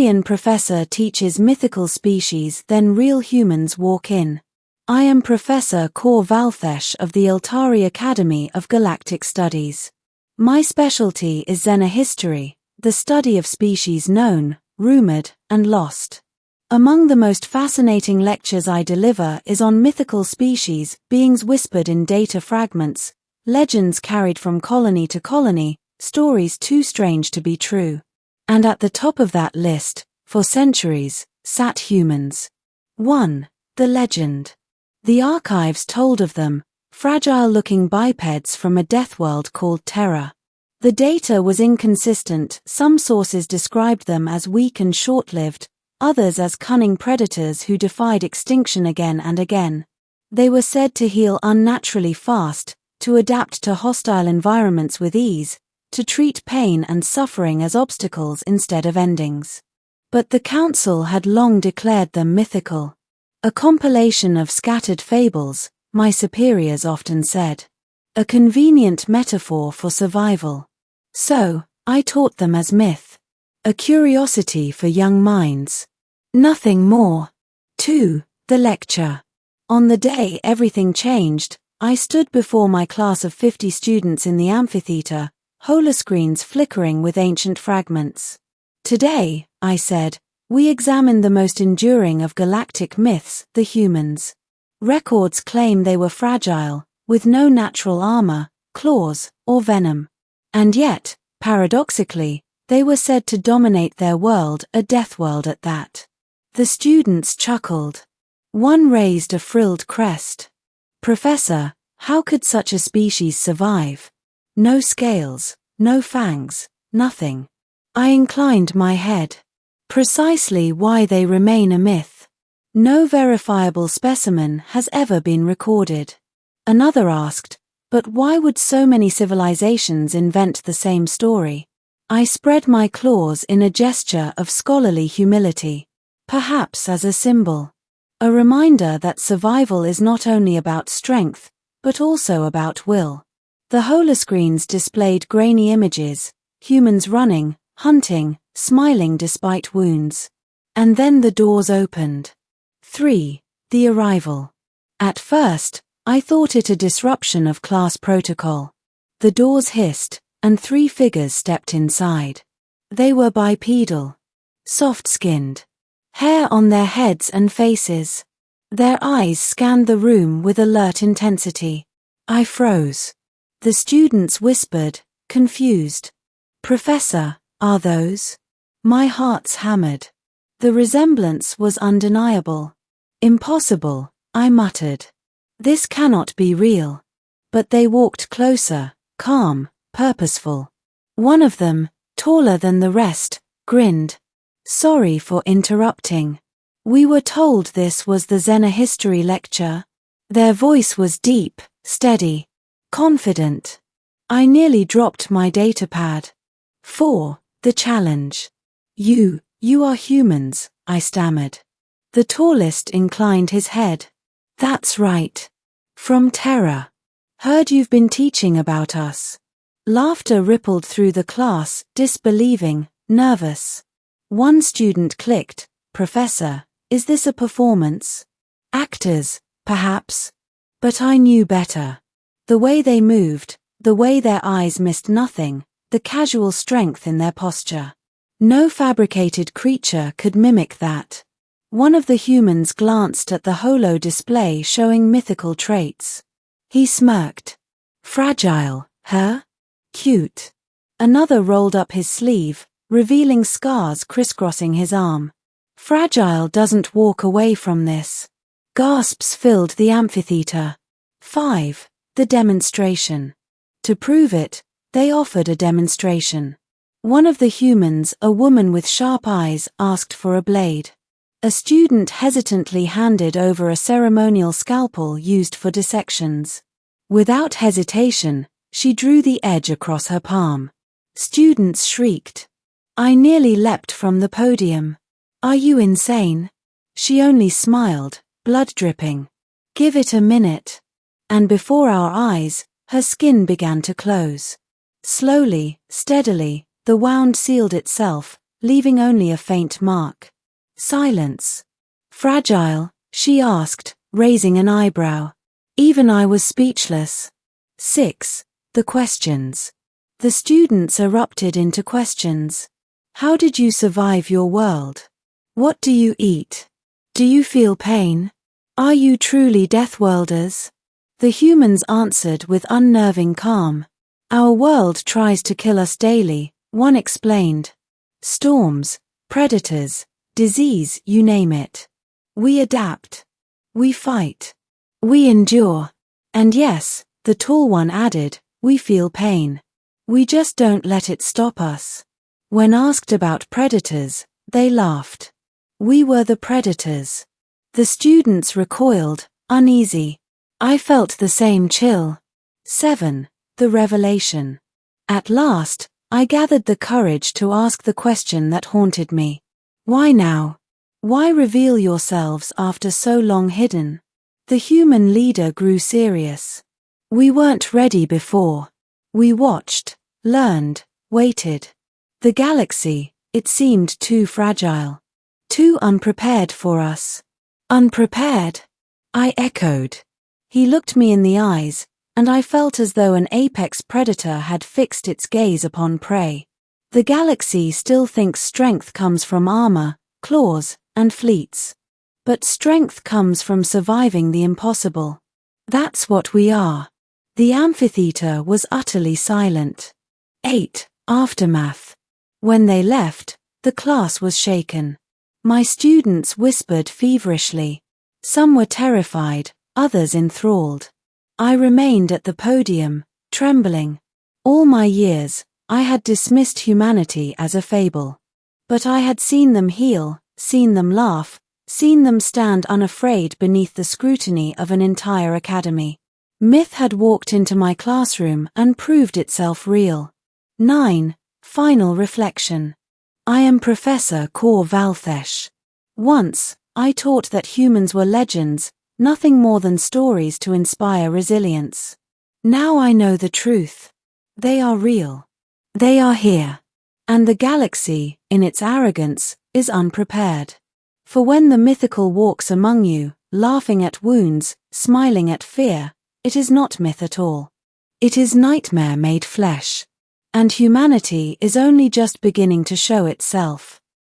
Alien professor teaches mythical species, then real humans walk in. I am Professor Korr of the Altari Academy of Galactic Studies. My specialty is xenohistory, the study of species known, rumored, and lost. Among the most fascinating lectures I deliver is on mythical species, beings whispered in data fragments, legends carried from colony to colony, stories too strange to be true. And at the top of that list, for centuries, sat humans. 1. The legend. The archives told of them, fragile-looking bipeds from a deathworld called Terra. The data was inconsistent. Some sources described them as weak and short-lived, others as cunning predators who defied extinction again and again. They were said to heal unnaturally fast, to adapt to hostile environments with ease, to treat pain and suffering as obstacles instead of endings. But the council had long declared them mythical. A compilation of scattered fables, my superiors often said. A convenient metaphor for survival. So, I taught them as myth. A curiosity for young minds. Nothing more. 2. The lecture. On the day everything changed, I stood before my class of 50 students in the amphitheater, holoscreens flickering with ancient fragments. Today, I said, we examine the most enduring of galactic myths, the humans. Records claim they were fragile, with no natural armor, claws, or venom. And yet, paradoxically, they were said to dominate their world, a deathworld at that. The students chuckled. One raised a frilled crest. Professor, how could such a species survive? No scales, no fangs, nothing. I inclined my head. Precisely why they remain a myth. No verifiable specimen has ever been recorded. Another asked, but why would so many civilizations invent the same story? I spread my claws in a gesture of scholarly humility. Perhaps as a symbol. A reminder that survival is not only about strength, but also about will. The holoscreens displayed grainy images, humans running, hunting, smiling despite wounds. And then the doors opened. 3. The arrival. At first, I thought it a disruption of class protocol. The doors hissed, and 3 figures stepped inside. They were bipedal. Soft-skinned. Hair on their heads and faces. Their eyes scanned the room with alert intensity. I froze. The students whispered, confused. Professor, are those? My heart's hammered. The resemblance was undeniable. Impossible, I muttered. This cannot be real. But they walked closer, calm, purposeful. One of them, taller than the rest, grinned. Sorry for interrupting. We were told this was the xenohistory lecture. Their voice was deep, steady, confident. I nearly dropped my datapad. 4. The challenge. You are humans, I stammered. The tallest inclined his head. That's right. From Terra. Heard you've been teaching about us. Laughter rippled through the class, disbelieving, nervous. One student clicked, Professor, is this a performance? Actors, perhaps. But I knew better. The way they moved, the way their eyes missed nothing, the casual strength in their posture. No fabricated creature could mimic that. One of the humans glanced at the holo display showing mythical traits. He smirked. Fragile, huh? Cute. Another rolled up his sleeve, revealing scars crisscrossing his arm. Fragile doesn't walk away from this. Gasps filled the amphitheater. 5. The demonstration. To prove it, they offered a demonstration. One of the humans, a woman with sharp eyes, asked for a blade. A student hesitantly handed over a ceremonial scalpel used for dissections. Without hesitation, she drew the edge across her palm. Students shrieked. I nearly leapt from the podium. Are you insane? She only smiled, blood dripping. Give it a minute. And before our eyes, her skin began to close. Slowly, steadily, the wound sealed itself, leaving only a faint mark. Silence. Fragile, she asked, raising an eyebrow. Even I was speechless. 6. The questions. The students erupted into questions. How did you survive your world? What do you eat? Do you feel pain? Are you truly deathworlders? The humans answered with unnerving calm. Our world tries to kill us daily, one explained. Storms, predators, disease, you name it. We adapt. We fight. We endure. And yes, the tall one added, we feel pain. We just don't let it stop us. When asked about predators, they laughed. We were the predators. The students recoiled, uneasy. I felt the same chill. 7. The revelation. At last, I gathered the courage to ask the question that haunted me. Why now? Why reveal yourselves after so long hidden? The human leader grew serious. We weren't ready before. We watched, learned, waited. The galaxy, it seemed too fragile. Too unprepared for us. Unprepared? I echoed. He looked me in the eyes, and I felt as though an apex predator had fixed its gaze upon prey. The galaxy still thinks strength comes from armor, claws, and fleets. But strength comes from surviving the impossible. That's what we are. The amphitheater was utterly silent. 8. Aftermath. When they left, the class was shaken. My students whispered feverishly. Some were terrified, others enthralled. I remained at the podium, trembling. All my years, I had dismissed humanity as a fable. But I had seen them heal, seen them laugh, seen them stand unafraid beneath the scrutiny of an entire academy. Myth had walked into my classroom and proved itself real. 9. Final reflection. I am Professor Korr Valthesh. Once, I taught that humans were legends, nothing more than stories to inspire resilience. Now I know the truth. They are real. They are here. And the galaxy, in its arrogance, is unprepared. For when the mythical walks among you, laughing at wounds, smiling at fear, it is not myth at all. It is nightmare made flesh. And humanity is only just beginning to show itself.